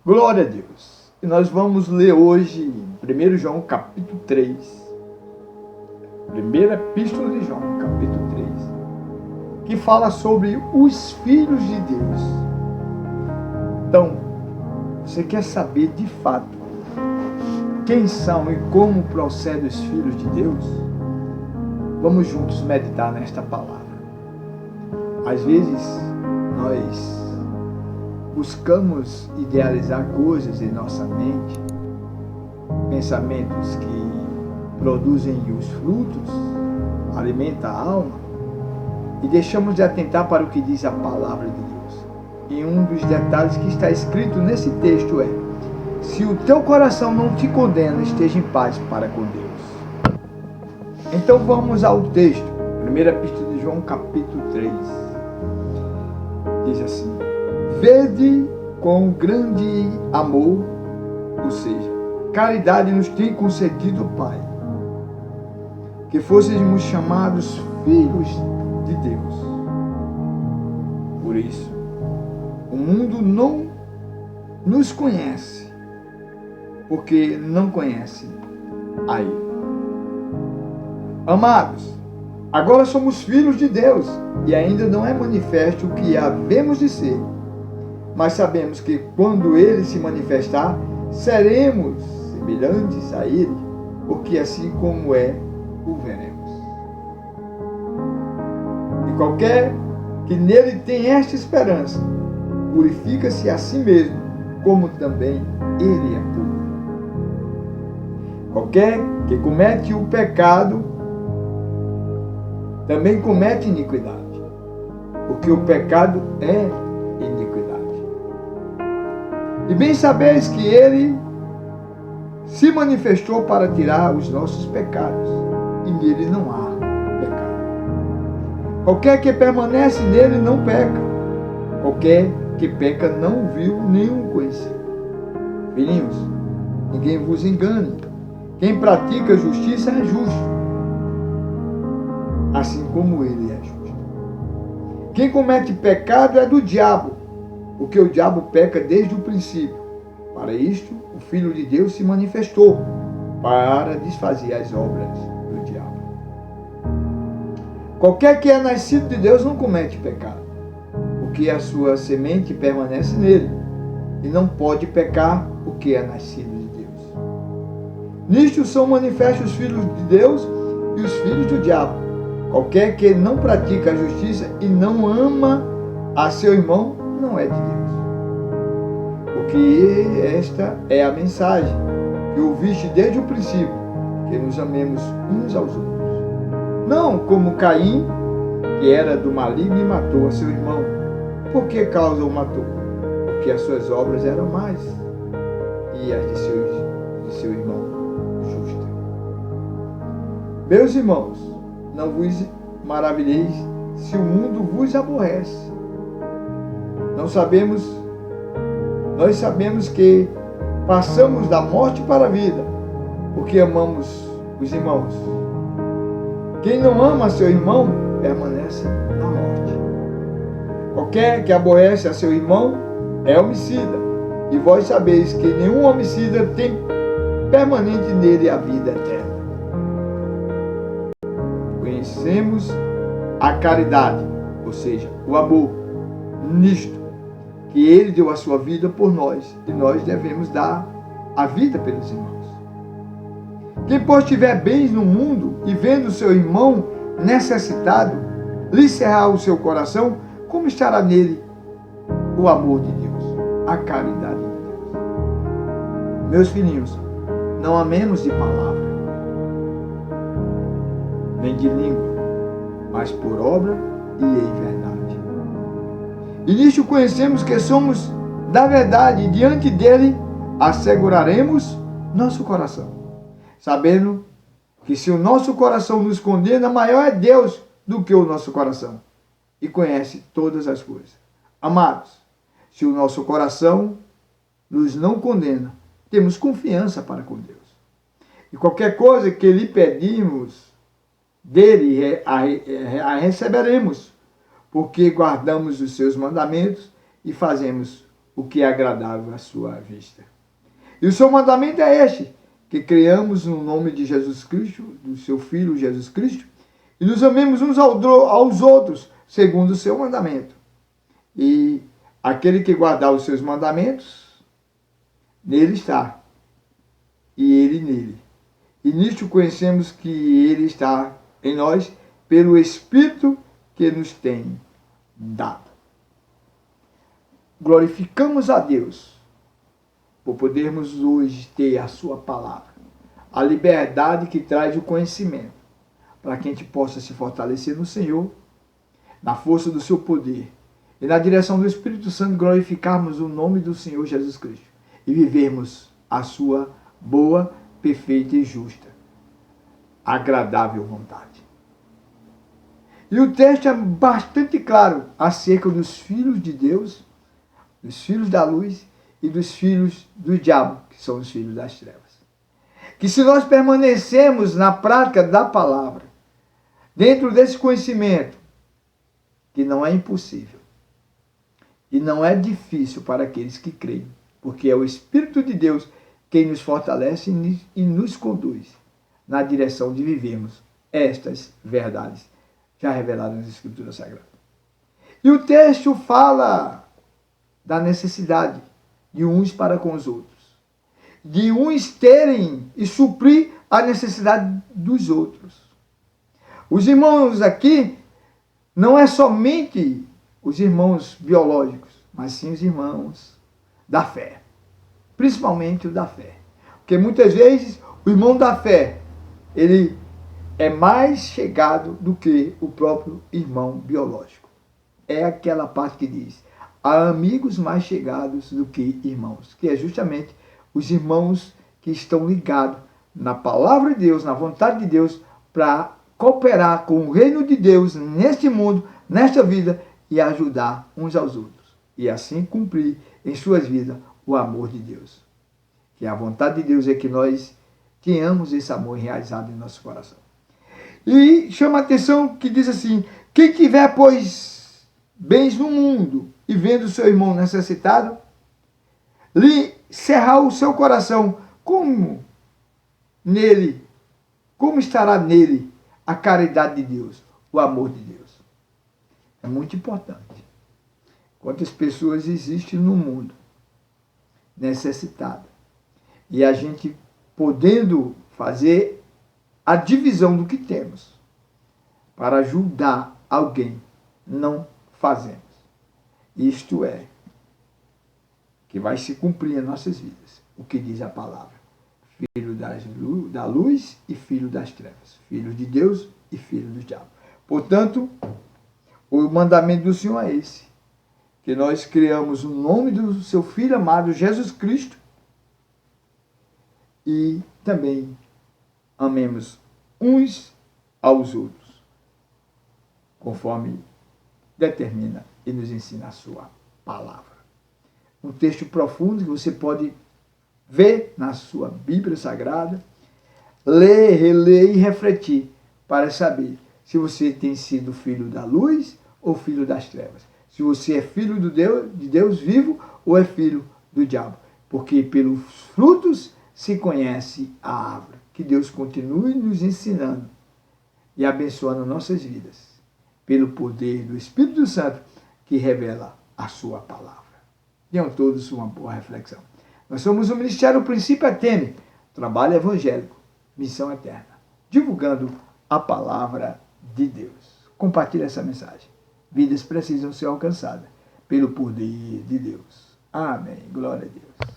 Glória a Deus. E nós vamos ler hoje 1 João capítulo 3. Primeira epístola de João, capítulo 3, que fala sobre os filhos de Deus. Então, você quer saber de fato quem são e como procedem os filhos de Deus? Vamos juntos meditar nesta palavra. Às vezes, nós buscamos idealizar coisas em nossa mente, pensamentos que produzem os frutos, alimentam a alma, e deixamos de atentar para o que diz a palavra de Deus. E um dos detalhes que está escrito nesse texto é: se o teu coração não te condena, esteja em paz para com Deus. Então vamos ao texto. Primeira epístola de João, capítulo 3. Diz assim: vede com grande amor, ou seja, caridade nos tem concedido o Pai, que fôssemos chamados filhos de Deus. Por isso, o mundo não nos conhece, porque não conhece a Ele. Amados, agora somos filhos de Deus, e ainda não é manifesto o que havemos de ser. Mas sabemos que quando Ele se manifestar, seremos semelhantes a Ele, porque assim como é, o veremos. E qualquer que nele tem esta esperança, purifica-se a si mesmo, como também Ele é puro. Qualquer que comete o pecado, também comete iniquidade, porque o pecado é iniquidade. E bem sabeis que Ele se manifestou para tirar os nossos pecados, e nele não há pecado. Qualquer que permanece nele não peca. Qualquer que peca não viu nenhum conhecido. Filhinhos, ninguém vos engane. Quem pratica justiça é justo, assim como ele é justo. Quem comete pecado é do diabo, porque o diabo peca desde o princípio. Para isto, o Filho de Deus se manifestou, para desfazer as obras do diabo. Qualquer que é nascido de Deus não comete pecado, porque a sua semente permanece nele, e não pode pecar porque é nascido de Deus. Nisto são manifestos os filhos de Deus e os filhos do diabo. Qualquer que não pratica a justiça e não ama a seu irmão, não é de Deus. Porque esta é a mensagem que ouviste desde o princípio, que nos amemos uns aos outros. Não como Caim, que era do maligno e matou a seu irmão. Por que causa o matou? Porque as suas obras eram más e as de seu irmão justas. Meus irmãos, não vos maravilheis se o mundo vos aborrece. Nós sabemos que passamos da morte para a vida, porque amamos os irmãos. Quem não ama seu irmão, permanece na morte. Qualquer que aborrece a seu irmão é homicida, e vós sabeis que nenhum homicida tem permanente nele a vida eterna. Conhecemos a caridade, ou seja, o amor, nisto, que Ele deu a sua vida por nós, e nós devemos dar a vida pelos irmãos. Quem, pois, tiver bens no mundo e vendo seu irmão necessitado, lhe cerrar o seu coração, como estará nele o amor de Deus, a caridade de Deus? Meus filhinhos, não amemos de palavra, nem de língua, mas por obra e em verdade. E nisto conhecemos que somos da verdade, e diante dele asseguraremos nosso coração, sabendo que se o nosso coração nos condena, maior é Deus do que o nosso coração, e conhece todas as coisas. Amados, se o nosso coração nos não condena, temos confiança para com Deus. E qualquer coisa que lhe pedimos dele, a receberemos, porque guardamos os seus mandamentos e fazemos o que é agradável à sua vista. E o seu mandamento é este, que creamos no nome de Jesus Cristo, do seu Filho Jesus Cristo, e nos amemos uns aos outros, segundo o seu mandamento. E aquele que guardar os seus mandamentos, nele está, e ele nele. E nisto conhecemos que ele está em nós, pelo Espírito que nos tem dado. Glorificamos a Deus por podermos hoje ter a sua palavra, a liberdade que traz o conhecimento, para que a gente possa se fortalecer no Senhor, na força do seu poder, e na direção do Espírito Santo glorificarmos o nome do Senhor Jesus Cristo e vivermos a sua boa, perfeita e justa, agradável vontade. E o texto é bastante claro acerca dos filhos de Deus, dos filhos da luz e dos filhos do diabo, que são os filhos das trevas. Que se nós permanecemos na prática da palavra, dentro desse conhecimento, que não é impossível e não é difícil para aqueles que creem, porque é o Espírito de Deus quem nos fortalece e nos conduz na direção de vivermos estas verdades já reveladas nas Escrituras Sagradas. E o texto fala da necessidade de uns para com os outros, de uns terem e suprir a necessidade dos outros. Os irmãos aqui não é somente os irmãos biológicos, mas sim os irmãos da fé, principalmente o da fé. Porque muitas vezes o irmão da fé, ele é mais chegado do que o próprio irmão biológico. É aquela parte que diz: há amigos mais chegados do que irmãos, que é justamente os irmãos que estão ligados na palavra de Deus, na vontade de Deus, para cooperar com o reino de Deus neste mundo, nesta vida, e ajudar uns aos outros. E assim cumprir em suas vidas o amor de Deus. Que a vontade de Deus é que nós tenhamos esse amor realizado em nosso coração. E chama a atenção que diz assim: quem tiver, pois, bens no mundo e vendo seu irmão necessitado, lhe cerrar o seu coração, como estará nele a caridade de Deus, o amor de Deus? É muito importante. Quantas pessoas existem no mundo necessitadas, e a gente podendo fazer a divisão do que temos para ajudar alguém, não fazemos. Isto é, que vai se cumprir em nossas vidas o que diz a palavra: filho da luz e filho das trevas, filho de Deus e filho do diabo. Portanto, o mandamento do Senhor é esse, que nós criamos o nome do seu Filho amado Jesus Cristo e também amemos uns aos outros, conforme determina e nos ensina a sua palavra. Um texto profundo que você pode ver na sua Bíblia Sagrada, ler, reler e refletir para saber se você tem sido filho da luz ou filho das trevas. Se você é filho de Deus vivo ou é filho do diabo. Porque pelos frutos se conhece a árvore. Que Deus continue nos ensinando e abençoando nossas vidas, pelo poder do Espírito Santo que revela a sua palavra. Tenham todos uma boa reflexão. Nós somos o Ministério Princípio Etene, trabalho evangélico, missão eterna, divulgando a palavra de Deus. Compartilhe essa mensagem. Vidas precisam ser alcançadas pelo poder de Deus. Amém. Glória a Deus.